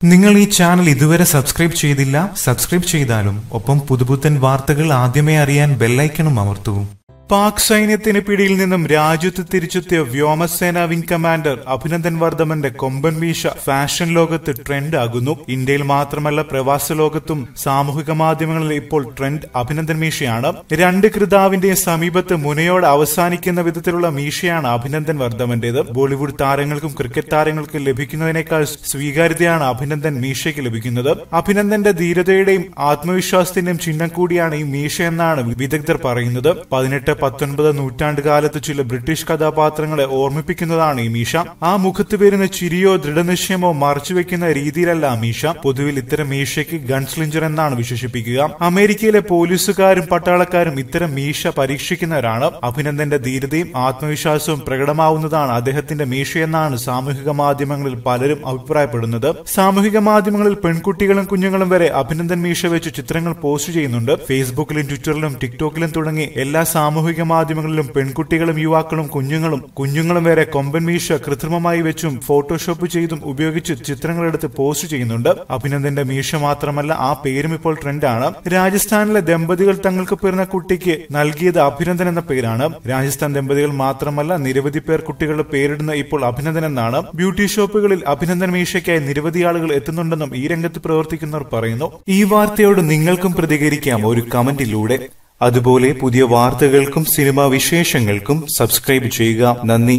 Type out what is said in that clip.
നിങ്ങൾ ഈ ചാനൽ ഇതുവരെ സബ്സ്ക്രൈബ് ചെയ്തില്ല, സബ്സ്ക്രൈബ് ചെയ്താലും ഒപ്പം പുതുപുത്തൻ വാർത്തകൾ ആദ്യമേ അറിയാൻ ബെല്ലൈക്കണും അമർത്തൂ. പാക് സൈന്യത്തിന് പിടിയിൽ നിന്നും രാജ്യത്ത് തിരിച്ചെത്തിയ വ്യോമസേന വിംഗ് കമാൻഡർ അഭിനന്ദൻ വർദ്ധമന്റെ കൊമ്പൻ മീശ ഫാഷൻ ലോകത്ത് ട്രെൻഡ് ആകുന്നു. ഇന്ത്യയിൽ മാത്രമല്ല പ്രവാസ ലോകത്തും സാമൂഹിക മാധ്യമങ്ങളിൽ ഇപ്പോൾ ട്രെൻഡ് അഭിനന്ദൻ മീശയാണ്. രണ്ട് കൃതാവിന്റെ സമീപത്ത് മുനയോട് അവസാനിക്കുന്ന വിധത്തിലുള്ള മീശയാണ് അഭിനന്ദൻ വർദ്ധമന്റേത്. ബോളിവുഡ് താരങ്ങൾക്കും ക്രിക്കറ്റ് താരങ്ങൾക്കും ലഭിക്കുന്നതിനേക്കാൾ സ്വീകാര്യതയാണ് അഭിനന്ദൻ മീശയ്ക്ക് ലഭിക്കുന്നത്. അഭിനന്ദന്റെ ധീരതയുടെയും ആത്മവിശ്വാസത്തിന്റെയും ചിഹ്നം കൂടിയാണ് ഈ മീശ എന്നാണ് വിദഗ്ധർ പറയുന്നത്. 18-19 നൂറ്റാണ്ട് കാലത്ത് ചില ബ്രിട്ടീഷ് കഥാപാത്രങ്ങളെ ഓർമ്മിപ്പിക്കുന്നതാണ് ഈ മീശ. ആ മുഖത്ത് വരുന്ന ചിരിയോ ദൃഢനിശ്ചയമോ മറച്ചുവെക്കുന്ന രീതിയിലല്ല മീശ. പൊതുവിൽ ഇത്തരം മീശയ്ക്ക് ഗൺസ്ലിഞ്ചർ എന്നാണ് വിശേഷിപ്പിക്കുക. അമേരിക്കയിലെ പോലീസുകാരും പട്ടാളക്കാരും ഇത്തരം മീശ പരീക്ഷിക്കുന്നവരാണ്. അഭിനന്ദന്റെ ധീരതയും ആത്മവിശ്വാസവും പ്രകടമാവുന്നതാണ് അദ്ദേഹത്തിന്റെ മീശയെന്നാണ് സാമൂഹിക മാധ്യമങ്ങളിൽ പലരും അഭിപ്രായപ്പെടുന്നത്. സാമൂഹിക മാധ്യമങ്ങളിൽ പെൺകുട്ടികളും കുഞ്ഞുങ്ങളും വരെ അഭിനന്ദൻ മീശ വെച്ച് ചിത്രങ്ങൾ പോസ്റ്റ് ചെയ്യുന്നുണ്ട്. ഫേസ്ബുക്കിലും ട്വിറ്ററിലും ടിക്ടോക്കിലും തുടങ്ങി എല്ലാ സാമൂഹിക മാധ്യമങ്ങളിലും പെൺകുട്ടികളും യുവാക്കളും കുഞ്ഞുങ്ങളും വരെ കൊമ്പൻ മീശ കൃത്രിമമായി വെച്ചും ഫോട്ടോഷോപ്പ് ചെയ്തും ഉപയോഗിച്ച് ചിത്രങ്ങളെടുത്ത് പോസ്റ്റ് ചെയ്യുന്നുണ്ട്. അഭിനന്ദന്റെ മീശ മാത്രമല്ല, ആ പേരും ഇപ്പോൾ ട്രെൻഡാണ്. രാജസ്ഥാനിലെ ദമ്പതികൾ തങ്ങൾക്ക് പിറന്ന കുട്ടിക്ക് നൽകിയത് അഭിനന്ദൻ എന്ന പേരാണ്. രാജസ്ഥാൻ ദമ്പതികൾ മാത്രമല്ല, നിരവധി പേർ കുട്ടികളുടെ പേരിടുന്ന ഇപ്പോൾ അഭിനന്ദൻ എന്നാണ്. ബ്യൂട്ടി ഷോപ്പുകളിൽ അഭിനന്ദൻ മീശയ്ക്കായി നിരവധി ആളുകൾ എത്തുന്നുണ്ടെന്നും ഈ രംഗത്ത് പ്രവർത്തിക്കുന്നവർ പറയുന്നു. ഈ വാർത്തയോട് നിങ്ങൾക്കും പ്രതികരിക്കാം ഒരു കമന്റിലൂടെ. അതുപോലെ പുതിയ വാർത്തകൾക്കും സിനിമാ വിശേഷങ്ങൾക്കും സബ്സ്ക്രൈബ് ചെയ്യുക. നന്ദി.